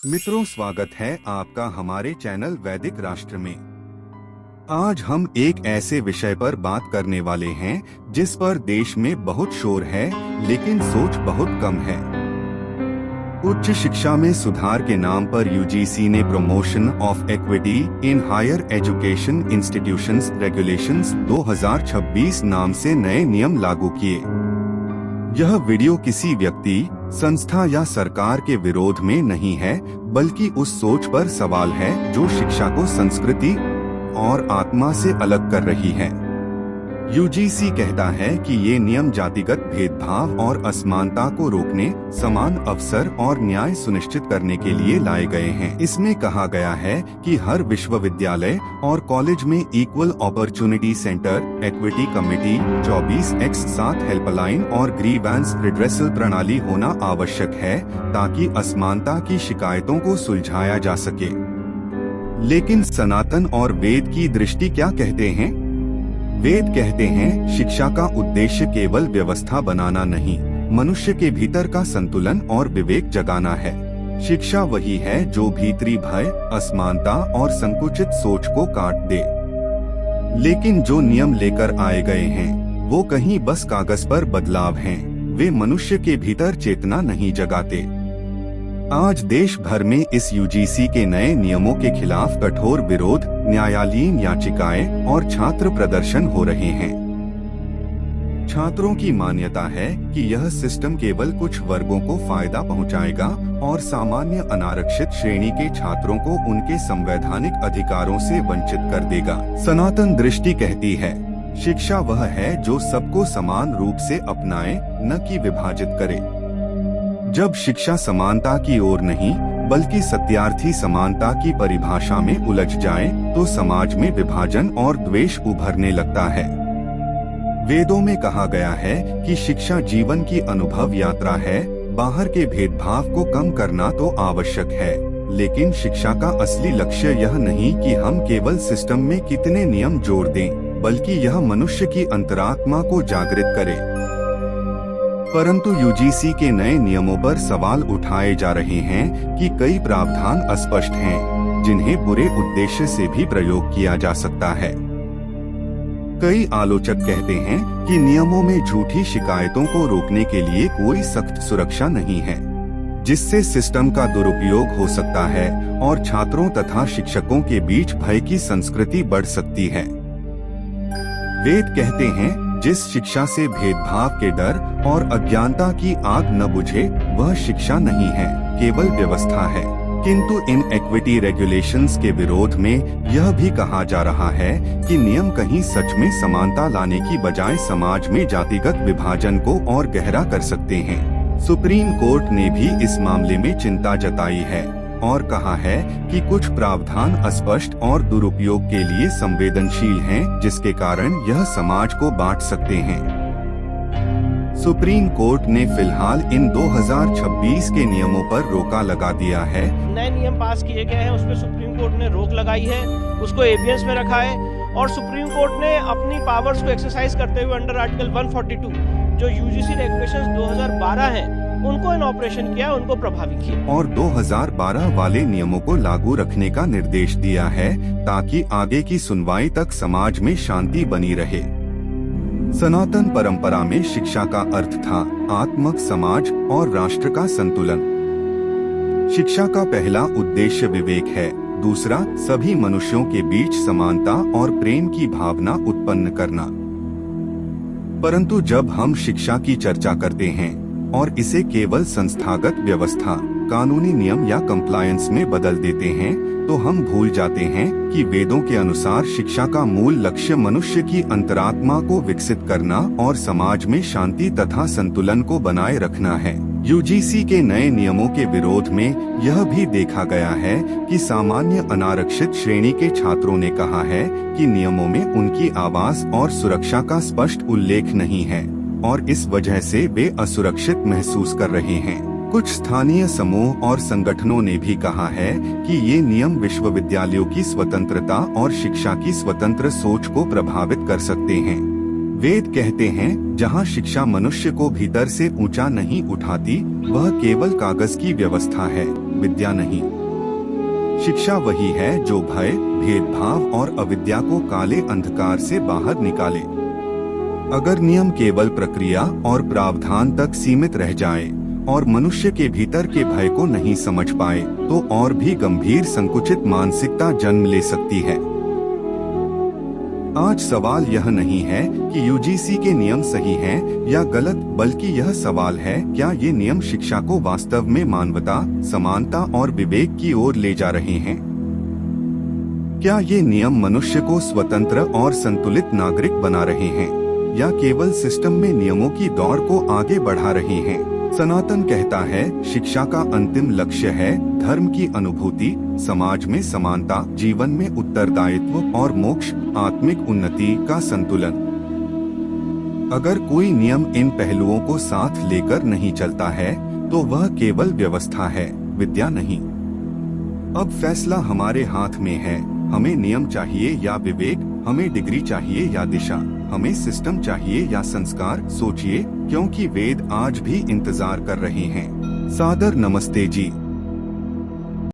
मित्रों, स्वागत है आपका हमारे चैनल वैदिक राष्ट्र में। आज हम एक ऐसे विषय पर बात करने वाले हैं जिस पर देश में बहुत शोर है लेकिन सोच बहुत कम है। उच्च शिक्षा में सुधार के नाम पर यूजीसी ने promotion of equity in higher education institutions regulations 2026 नाम से नए नियम लागू किए। यह वीडियो किसी व्यक्ति, संस्था या सरकार के विरोध में नहीं है, बल्कि उस सोच पर सवाल है जो शिक्षा को संस्कृति और आत्मा से अलग कर रही है। यूजीसी कहता है कि ये नियम जातिगत भेदभाव और असमानता को रोकने, समान अवसर और न्याय सुनिश्चित करने के लिए लाए गए हैं। इसमें कहा गया है कि हर विश्वविद्यालय और कॉलेज में equal opportunity centre, equity committee, 24x7 helpline और ग्रीवेंस रिड्रेसल प्रणाली होना आवश्यक है ताकि असमानता की शिकायतों को सुलझाया जा सके। लेकिन सनातन और वेद की दृष्टि क्या कहते हैं? वेद कहते हैं, शिक्षा का उद्देश्य केवल व्यवस्था बनाना नहीं, मनुष्य के भीतर का संतुलन और विवेक जगाना है। शिक्षा वही है जो भीतरी भय, असमानता और संकुचित सोच को काट दे। लेकिन जो नियम लेकर आए गए हैं वो कहीं बस कागज पर बदलाव हैं, वे मनुष्य के भीतर चेतना नहीं जगाते। आज देश भर में इस यूजीसी के नए नियमों के खिलाफ कठोर विरोध, न्यायालयीन याचिकाएं और छात्र प्रदर्शन हो रहे हैं। छात्रों की मान्यता है कि यह सिस्टम केवल कुछ वर्गों को फायदा पहुंचाएगा और सामान्य अनारक्षित श्रेणी के छात्रों को उनके संवैधानिक अधिकारों से वंचित कर देगा। सनातन दृष्टि कहती है, शिक्षा वह है जो सबको समान रूप से अपनाए, न कि विभाजित करे। जब शिक्षा समानता की ओर नहीं बल्कि सत्यार्थी समानता की परिभाषा में उलझ जाए तो समाज में विभाजन और द्वेष उभरने लगता है। वेदों में कहा गया है कि शिक्षा जीवन की अनुभव यात्रा है। बाहर के भेदभाव को कम करना तो आवश्यक है, लेकिन शिक्षा का असली लक्ष्य यह नहीं कि हम केवल सिस्टम में कितने नियम जोड़ दें, बल्कि यह मनुष्य की अंतरात्मा को जागृत करे। परंतु यूजीसी के नए नियमों पर सवाल उठाए जा रहे हैं कि कई प्रावधान अस्पष्ट हैं, जिन्हें बुरे उद्देश्य से भी प्रयोग किया जा सकता है। कई आलोचक कहते हैं कि नियमों में झूठी शिकायतों को रोकने के लिए कोई सख्त सुरक्षा नहीं है, जिससे सिस्टम का दुरुपयोग हो सकता है और छात्रों तथा शिक्षकों के बीच भय की संस्कृति बढ़ सकती है। वेद कहते हैं, जिस शिक्षा से भेदभाव के डर और अज्ञानता की आग न बुझे वह शिक्षा नहीं है, केवल व्यवस्था है। किंतु इन इक्विटी रेगुलेशंस के विरोध में यह भी कहा जा रहा है कि नियम कहीं सच में समानता लाने की बजाय समाज में जातिगत विभाजन को और गहरा कर सकते हैं। सुप्रीम कोर्ट ने भी इस मामले में चिंता जताई है और कहा है कि कुछ प्रावधान अस्पष्ट और दुरुपयोग के लिए संवेदनशील हैं, जिसके कारण यह समाज को बांट सकते हैं। सुप्रीम कोर्ट ने फिलहाल इन 2026 के नियमों पर रोका लगा दिया है। नए नियम पास किए गए हैं, उस पर सुप्रीम कोर्ट ने रोक लगाई है, उसको एबियंस में रखा है और सुप्रीम कोर्ट ने अपनी पावर्स को एक्सरसाइज करते हुए अंडर आर्टिकल 142 जो यूजीसी रेगुलेशंस 2012 हैं उनको इन ऑपरेशन किया, उनको प्रभावी किया और 2012 वाले नियमों को लागू रखने का निर्देश दिया है ताकि आगे की सुनवाई तक समाज में शांति बनी रहे। सनातन परंपरा में शिक्षा का अर्थ था आत्मक समाज और राष्ट्र का संतुलन। शिक्षा का पहला उद्देश्य विवेक है, दूसरा सभी मनुष्यों के बीच समानता और प्रेम की भावना उत्पन्न करना। परंतु जब हम शिक्षा की चर्चा करते हैं और इसे केवल संस्थागत व्यवस्था, कानूनी नियम या कंप्लायंस में बदल देते हैं तो हम भूल जाते हैं कि वेदों के अनुसार शिक्षा का मूल लक्ष्य मनुष्य की अंतरात्मा को विकसित करना और समाज में शांति तथा संतुलन को बनाए रखना है। यूजीसी के नए नियमों के विरोध में यह भी देखा गया है कि सामान्य अनारक्षित श्रेणी के छात्रों ने कहा है कि नियमों में उनकी आवाज और सुरक्षा का स्पष्ट उल्लेख नहीं है और इस वजह से वे असुरक्षित महसूस कर रहे हैं। कुछ स्थानीय समूह और संगठनों ने भी कहा है कि ये नियम विश्वविद्यालयों की स्वतंत्रता और शिक्षा की स्वतंत्र सोच को प्रभावित कर सकते हैं। वेद कहते हैं, जहाँ शिक्षा मनुष्य को भीतर से ऊंचा नहीं उठाती, वह केवल कागज की व्यवस्था है, विद्या नहीं। शिक्षा वही है जो भय, भेदभाव और अविद्या को काले अंधकार से बाहर निकाले। अगर नियम केवल प्रक्रिया और प्रावधान तक सीमित रह जाए और मनुष्य के भीतर के भय को नहीं समझ पाए तो और भी गंभीर संकुचित मानसिकता जन्म ले सकती है। आज सवाल यह नहीं है कि यूजीसी के नियम सही हैं या गलत, बल्कि यह सवाल है क्या ये नियम शिक्षा को वास्तव में मानवता, समानता और विवेक की ओर ले जा रहे हैं? क्या ये नियम मनुष्य को स्वतंत्र और संतुलित नागरिक बना रहे हैं या केवल सिस्टम में नियमों की दौड़ को आगे बढ़ा रहे हैं? सनातन कहता है शिक्षा का अंतिम लक्ष्य है धर्म की अनुभूति, समाज में समानता, जीवन में उत्तरदायित्व और मोक्ष, आत्मिक उन्नति का संतुलन। अगर कोई नियम इन पहलुओं को साथ लेकर नहीं चलता है तो वह केवल व्यवस्था है, विद्या नहीं। अब फैसला हमारे हाथ में है। हमें नियम चाहिए या विवेक, हमें डिग्री चाहिए या दिशा, हमें सिस्टम चाहिए या संस्कार? सोचिए, क्योंकि वेद आज भी इंतजार कर रहे हैं। सादर नमस्ते जी।